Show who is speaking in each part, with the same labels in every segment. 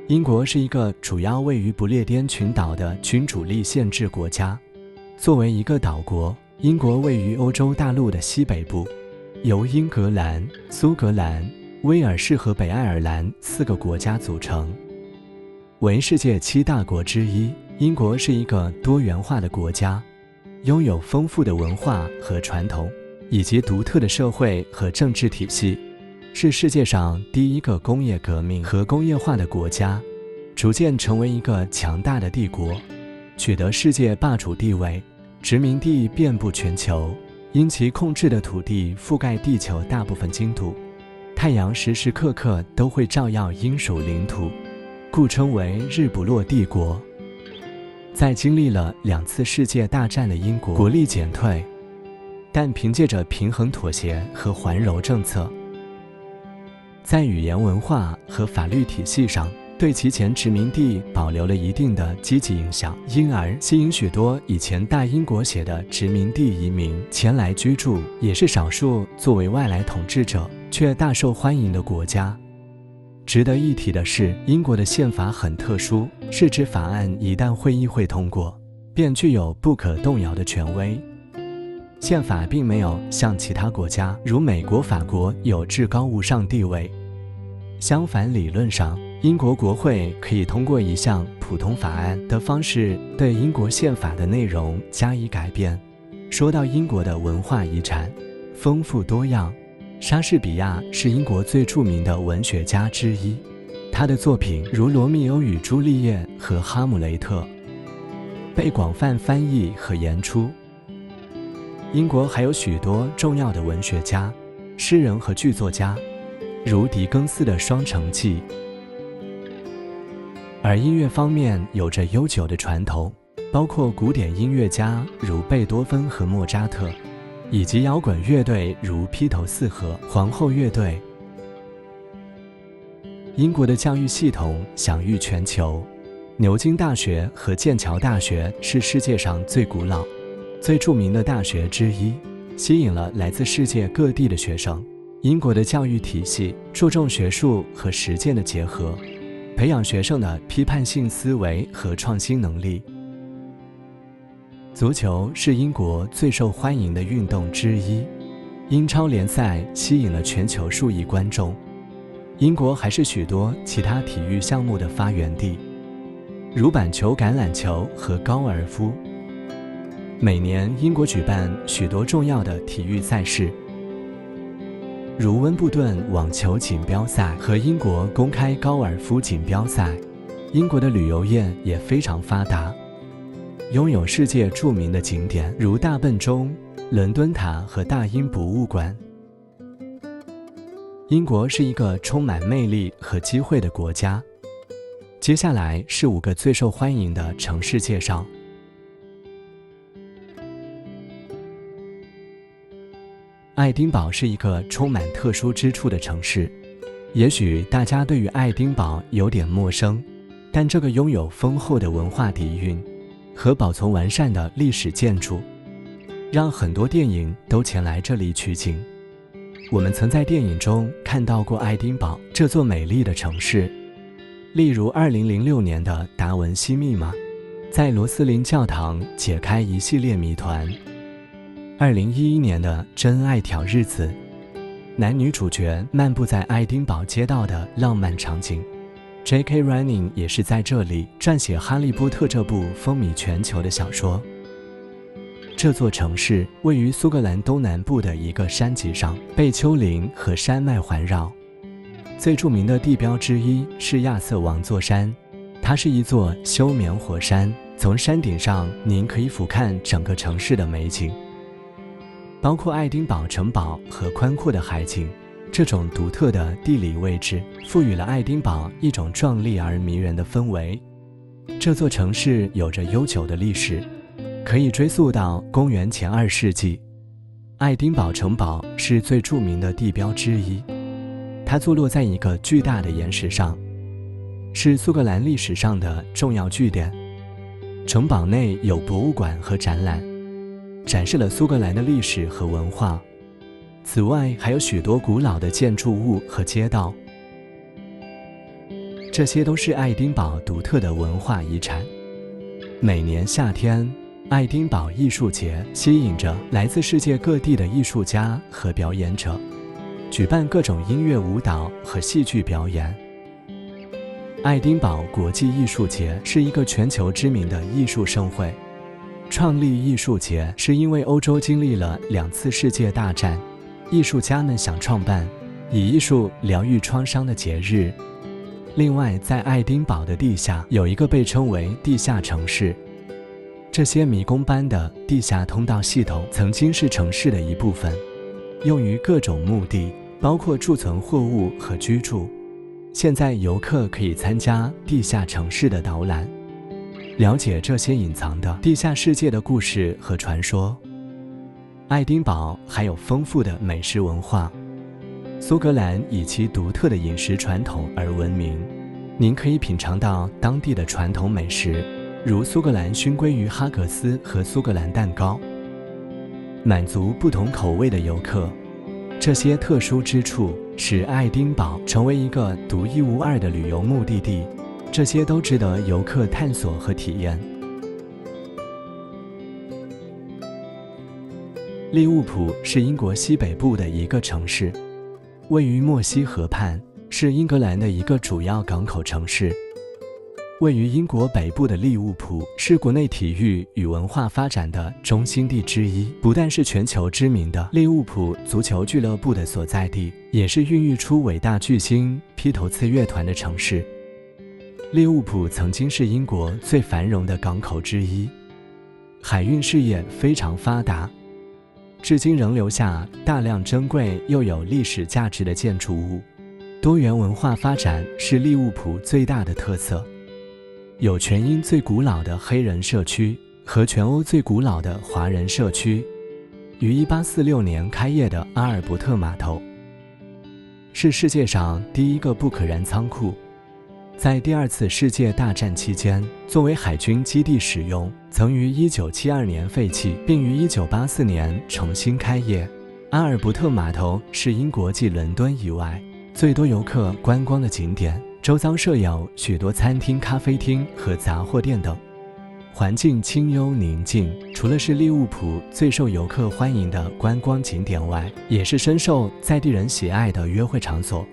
Speaker 1: 英国是一个主要位于不列颠群岛的君主立宪制国家。作为一个岛国，英国位于欧洲大陆的西北部，由英格兰、苏格兰、威尔士和北爱尔兰4个国家组成。为世界7大国之一，英国是一个多元化的国家，拥有丰富的文化和传统，以及独特的社会和政治体系，是世界上第一个工业革命和工业化的国家，逐渐成为一个强大的帝国，取得世界霸主地位，殖民地遍布全球，因其控制的土地覆盖地球大部分经度，太阳时时刻刻都会照耀英属领土，故称为日不落帝国。在经历了2次世界大战的英国国力减退，但凭借着平衡妥协和怀柔政策，在语言文化和法律体系上对其前殖民地保留了一定的积极影响，因而吸引许多以前大英国血的殖民地移民前来居住，也是少数作为外来统治者却大受欢迎的国家。值得一提的是，英国的宪法很特殊，是指法案一旦会议会通过，便具有不可动摇的权威。宪法并没有像其他国家如美国、法国有至高无上地位，相反，理论上英国国会可以通过一项普通法案的方式对英国宪法的内容加以改变。说到英国的文化遗产丰富多样，莎士比亚是英国最著名的文学家之一，他的作品如《罗密欧与朱丽叶》和《哈姆雷特》被广泛翻译和演出。英国还有许多重要的文学家、诗人和剧作家，如狄更斯的《双城记》。而音乐方面有着悠久的传统，包括古典音乐家如贝多芬和莫扎特，以及摇滚乐队如披头四和、皇后乐队。英国的教育系统享誉全球，牛津大学和剑桥大学是世界上最古老、最著名的大学之一，吸引了来自世界各地的学生。英国的教育体系注重学术和实践的结合，培养学生的批判性思维和创新能力。足球是英国最受欢迎的运动之一，英超联赛吸引了全球数亿观众。英国还是许多其他体育项目的发源地，如板球、橄榄球和高尔夫。每年英国举办许多重要的体育赛事，如温布顿网球锦标赛和英国公开高尔夫锦标赛。英国的旅游业也非常发达，拥有世界著名的景点如大笨钟、伦敦塔和大英博物馆。英国是一个充满魅力和机会的国家。接下来是5个最受欢迎的城市介绍。爱丁堡是一个充满特殊之处的城市，也许大家对于爱丁堡有点陌生，但这个拥有丰厚的文化底蕴和保存完善的历史建筑，让很多电影都前来这里取景。我们曾在电影中看到过爱丁堡这座美丽的城市，例如2006年的《达文西密码》，在罗斯林教堂解开一系列谜团；2011年的《真爱挑日子》，男女主角漫步在爱丁堡街道的浪漫场景。J.K. Rowling 也是在这里撰写《哈利波特》这部风靡全球的小说。这座城市位于苏格兰东南部的一个山脊上，被丘陵和山脉环绕。最著名的地标之一是亚瑟王座山，它是一座休眠火山，从山顶上您可以俯瞰整个城市的美景，包括爱丁堡城堡和宽阔的海景。这种独特的地理位置赋予了爱丁堡一种壮丽而迷人的氛围。这座城市有着悠久的历史，可以追溯到公元前2世纪。爱丁堡城堡是最著名的地标之一，它坐落在一个巨大的岩石上，是苏格兰历史上的重要据点。城堡内有博物馆和展览，展示了苏格兰的历史和文化。此外，还有许多古老的建筑物和街道。这些都是爱丁堡独特的文化遗产。每年夏天，爱丁堡艺术节吸引着来自世界各地的艺术家和表演者，举办各种音乐、舞蹈和戏剧表演。爱丁堡国际艺术节是一个全球知名的艺术盛会。创立艺术节是因为欧洲经历了2次世界大战，艺术家们想创办以艺术疗愈创伤的节日。另外，在爱丁堡的地下有一个被称为地下城市，这些迷宫般的地下通道系统曾经是城市的一部分，用于各种目的，包括贮存货物和居住。现在游客可以参加地下城市的导览，了解这些隐藏的地下世界的故事和传说。爱丁堡还有丰富的美食文化，苏格兰以其独特的饮食传统而闻名，您可以品尝到当地的传统美食，如苏格兰熏鲑鱼哈格斯和苏格兰蛋糕，满足不同口味的游客。这些特殊之处使爱丁堡成为一个独一无二的旅游目的地，这些都值得游客探索和体验。利物浦是英国西北部的一个城市，位于默西河畔，是英格兰的一个主要港口城市。位于英国北部的利物浦是国内体育与文化发展的中心地之一，不但是全球知名的利物浦足球俱乐部的所在地，也是孕育出伟大巨星披头士乐团的城市。利物浦曾经是英国最繁荣的港口之一，海运事业非常发达，至今仍留下大量珍贵又有历史价值的建筑物。多元文化发展是利物浦最大的特色，有全英最古老的黑人社区和全欧最古老的华人社区，于1846年开业的阿尔伯特码头，是世界上第一个不可燃仓库。在第2次世界大战期间，作为海军基地使用，曾于1972年废弃，并于1984年重新开业。阿尔伯特码头是英国继伦敦以外最多游客观光的景点，周遭设有许多餐厅、咖啡厅和杂货店等，环境清幽宁静。除了是利物浦最受游客欢迎的观光景点外，也是深受在地人喜爱的约会场所。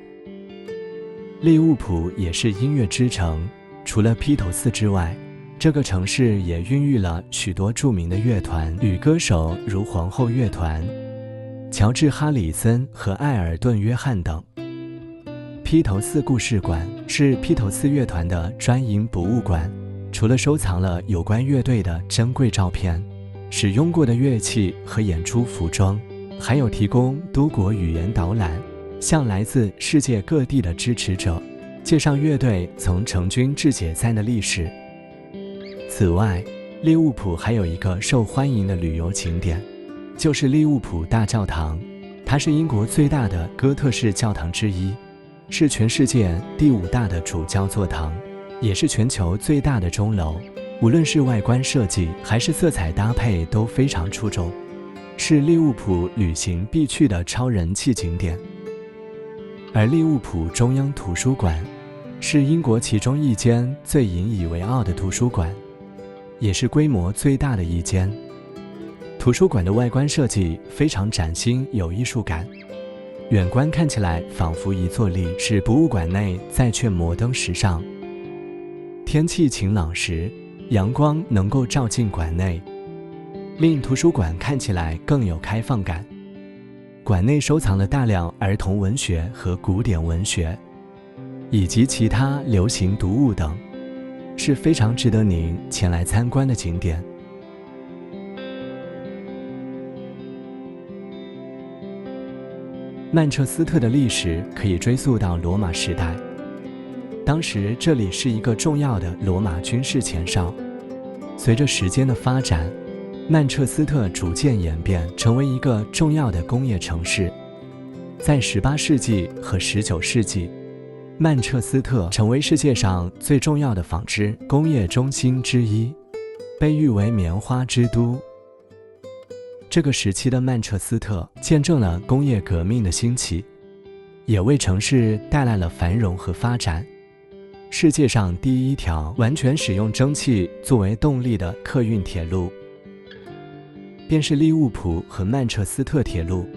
Speaker 1: 利物浦也是音乐之城，除了披头士之外，这个城市也孕育了许多著名的乐团与歌手，如皇后乐团、乔治·哈里森和艾尔顿·约翰等。披头士故事馆是披头士乐团的专营博物馆，除了收藏了有关乐队的珍贵照片、使用过的乐器和演出服装，还有提供多国语言导览，向来自世界各地的支持者介绍乐队从成军至解散的历史。此外，利物浦还有一个受欢迎的旅游景点，就是利物浦大教堂。它是英国最大的哥特式教堂之一，是全世界第5大的主教座堂，也是全球最大的钟楼。无论是外观设计还是色彩搭配都非常出众，是利物浦旅行必去的超人气景点。而利物浦中央图书馆是英国其中一间最引以为傲的图书馆，也是规模最大的一间。图书馆的外观设计非常崭新有艺术感，远观看起来仿佛一座历史博物馆内再却摩登时尚。天气晴朗时，阳光能够照进馆内，令图书馆看起来更有开放感。馆内收藏了大量儿童文学和古典文学，以及其他流行读物等，是非常值得您前来参观的景点。曼彻斯特的历史可以追溯到罗马时代，当时这里是一个重要的罗马军事前哨。随着时间的发展，曼彻斯特逐渐演变成为一个重要的工业城市。在18世纪和19世纪，曼彻斯特成为世界上最重要的纺织工业中心之一，被誉为棉花之都。这个时期的曼彻斯特见证了工业革命的兴起，也为城市带来了繁荣和发展。世界上第一条完全使用蒸汽作为动力的客运铁路，便是利物浦和曼彻斯特铁路。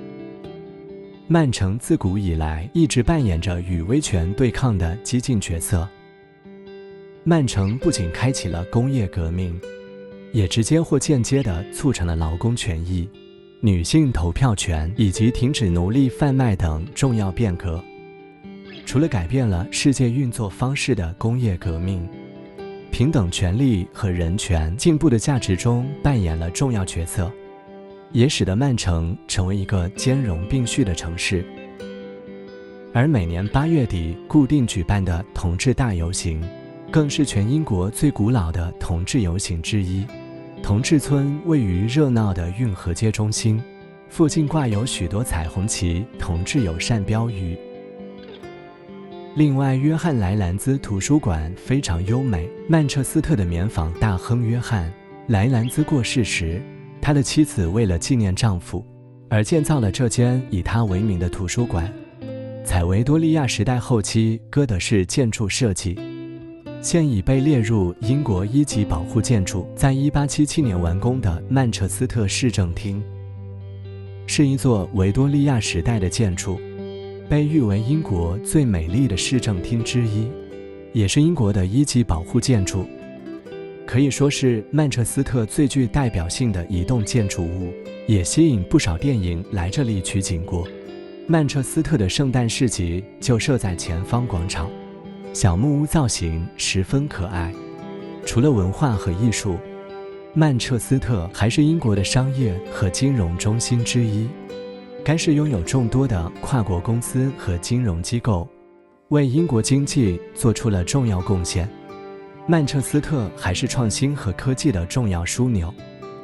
Speaker 1: 曼城自古以来一直扮演着与威权对抗的激进角色。曼城不仅开启了工业革命，也直接或间接地促成了劳工权益、女性投票权以及停止奴隶贩卖等重要变革。除了改变了世界运作方式的工业革命，平等权利和人权进步的价值中扮演了重要角色，也使得曼城成为一个兼容并蓄的城市。而每年8月底固定举办的同志大游行，更是全英国最古老的同志游行之一。同志村位于热闹的运河街中心，附近挂有许多彩虹旗、同志友善标语。另外，约翰·莱兰兹图书馆非常优美。曼彻斯特的棉纺大亨约翰·莱兰兹过世时，他的妻子为了纪念丈夫，而建造了这间以他为名的图书馆，采维多利亚时代后期哥德式建筑设计，现已被列入英国1级保护建筑。在1877年完工的曼彻斯特市政厅，是一座维多利亚时代的建筑，被誉为英国最美丽的市政厅之一，也是英国的1级保护建筑，可以说是曼彻斯特最具代表性的移动建筑物，也吸引不少电影来这里取景过。曼彻斯特的圣诞市集就设在前方广场，小木屋造型十分可爱。除了文化和艺术，曼彻斯特还是英国的商业和金融中心之一。该市拥有众多的跨国公司和金融机构，为英国经济做出了重要贡献。曼彻斯特还是创新和科技的重要枢纽，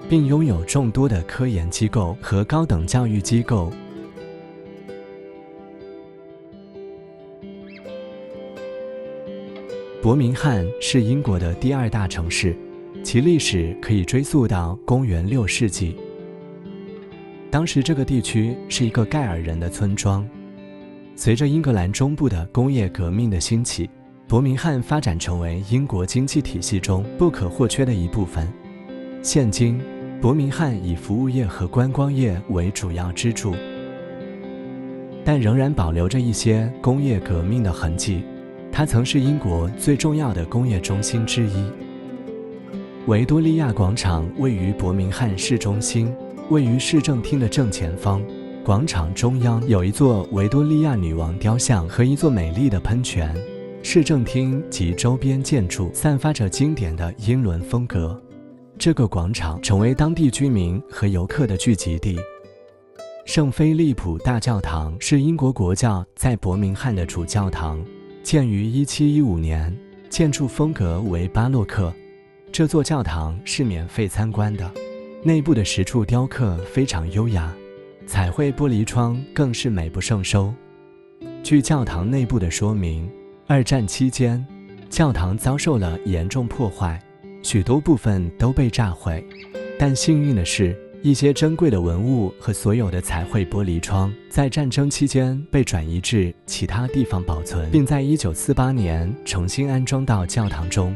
Speaker 1: 并拥有众多的科研机构和高等教育机构。伯明翰是英国的第2大城市，其历史可以追溯到公元6世纪。当时这个地区是一个盖尔人的村庄。随着英格兰中部的工业革命的兴起，伯明翰发展成为英国经济体系中不可或缺的一部分。现今，伯明翰以服务业和观光业为主要支柱，但仍然保留着一些工业革命的痕迹。它曾是英国最重要的工业中心之一。维多利亚广场位于伯明翰市中心，位于市政厅的正前方。广场中央有一座维多利亚女王雕像和一座美丽的喷泉。市政厅及周边建筑散发着经典的英伦风格。这个广场成为当地居民和游客的聚集地。圣菲利普大教堂是英国国教在伯明翰的主教堂，建于1715年，建筑风格为巴洛克。这座教堂是免费参观的，内部的石柱雕刻非常优雅，彩绘玻璃窗更是美不胜收。据教堂内部的说明，2战期间，教堂遭受了严重破坏，许多部分都被炸毁。但幸运的是，一些珍贵的文物和所有的彩绘玻璃窗在战争期间被转移至其他地方保存，并在1948年重新安装到教堂中。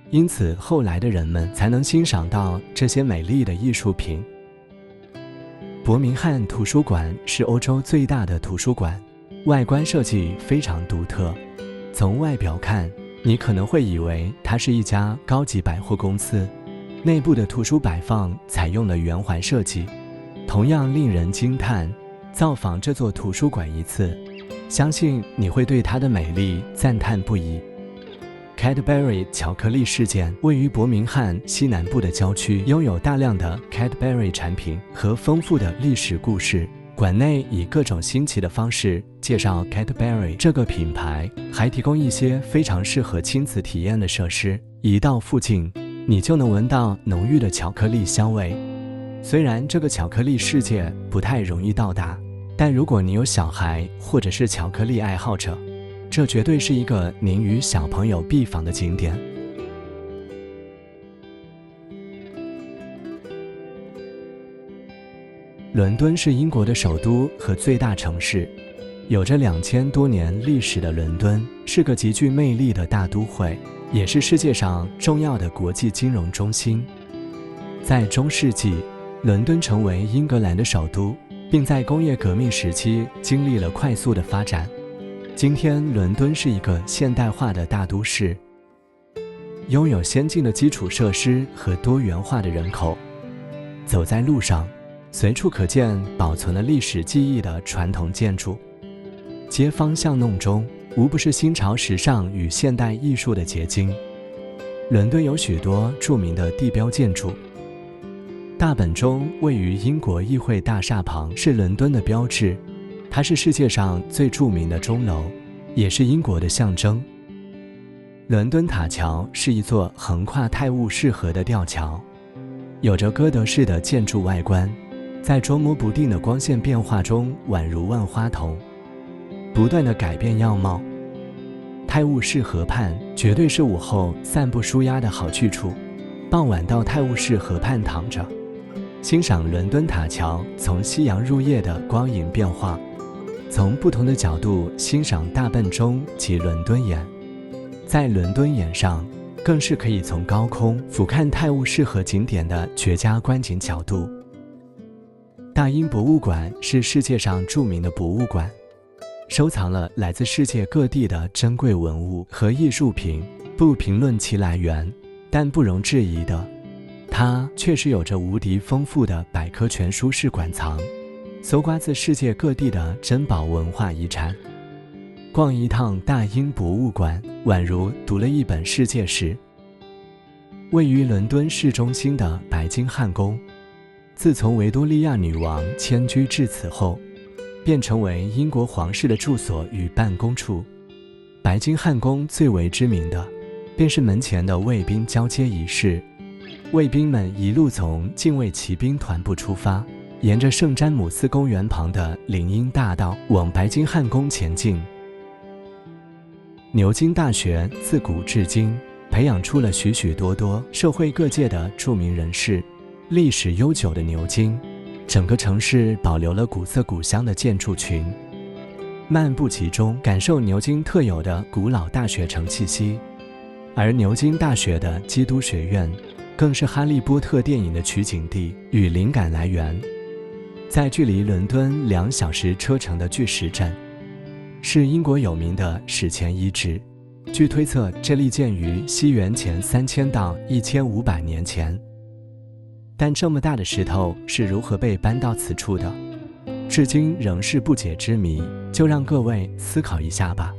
Speaker 1: 因此，后来的人们才能欣赏到这些美丽的艺术品。伯明翰图书馆是欧洲最大的图书馆，外观设计非常独特。从外表看，你可能会以为它是一家高级百货公司。内部的图书摆放采用了圆环设计，同样令人惊叹。造访这座图书馆一次，相信你会对它的美丽赞叹不已。Cadbury 巧克力事件位于伯明翰西南部的郊区，拥有大量的 Cadbury 产品和丰富的历史故事。馆内以各种新奇的方式介绍 Cadbury 这个品牌，还提供一些非常适合亲子体验的设施。一到附近，你就能闻到浓郁的巧克力香味。虽然这个巧克力世界不太容易到达，但如果你有小孩或者是巧克力爱好者，这绝对是一个您与小朋友必访的景点。伦敦是英国的首都和最大城市，有着2000多年历史的伦敦是个极具魅力的大都会，也是世界上重要的国际金融中心。在中世纪，伦敦成为英格兰的首都，并在工业革命时期经历了快速的发展。今天，伦敦是一个现代化的大都市，拥有先进的基础设施和多元化的人口。走在路上，随处可见保存了历史记忆的传统建筑。街坊巷弄中，无不是新潮时尚与现代艺术的结晶。伦敦有许多著名的地标建筑。大本钟位于英国议会大厦旁，是伦敦的标志，它是世界上最著名的钟楼，也是英国的象征。伦敦塔桥是一座横跨泰晤士河的吊桥，有着哥德式的建筑外观，在捉摸不定的光线变化中宛如万花筒，不断地改变样貌。泰晤士河畔绝对是午后散步舒压的好去处，傍晚到泰晤士河畔躺着，欣赏伦敦塔桥从夕阳入夜的光影变化，从不同的角度欣赏大笨钟及伦敦眼。在伦敦眼上，更是可以从高空俯瞰泰晤士河景点的绝佳观景角度。大英博物馆是世界上著名的博物馆，收藏了来自世界各地的珍贵文物和艺术品。不评论其来源，但不容置疑的，它确实有着无敌丰富的百科全书式馆藏，搜刮自世界各地的珍宝文化遗产。逛一趟大英博物馆，宛如读了一本世界史。位于伦敦市中心的白金汉宫，自从维多利亚女王迁居至此后，便成为英国皇室的住所与办公处。白金汉宫最为知名的，便是门前的卫兵交接仪式。卫兵们一路从禁卫骑兵团部出发，沿着圣詹姆斯公园旁的林荫大道往白金汉宫前进。牛津大学自古至今培养出了许许多多社会各界的著名人士。历史悠久的牛津，整个城市保留了古色古香的建筑群，漫步其中，感受牛津特有的古老大学城气息。而牛津大学的基督学院，更是哈利波特电影的取景地与灵感来源。在距离伦敦2小时车程的巨石阵，是英国有名的史前遗址。据推测，这立建于西元前3000到1500年前。但这么大的石头是如何被搬到此处的，至今仍是不解之谜，就让各位思考一下吧。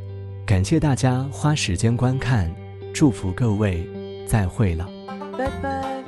Speaker 1: 感谢大家花时间观看，祝福各位，再会了，
Speaker 2: 拜拜。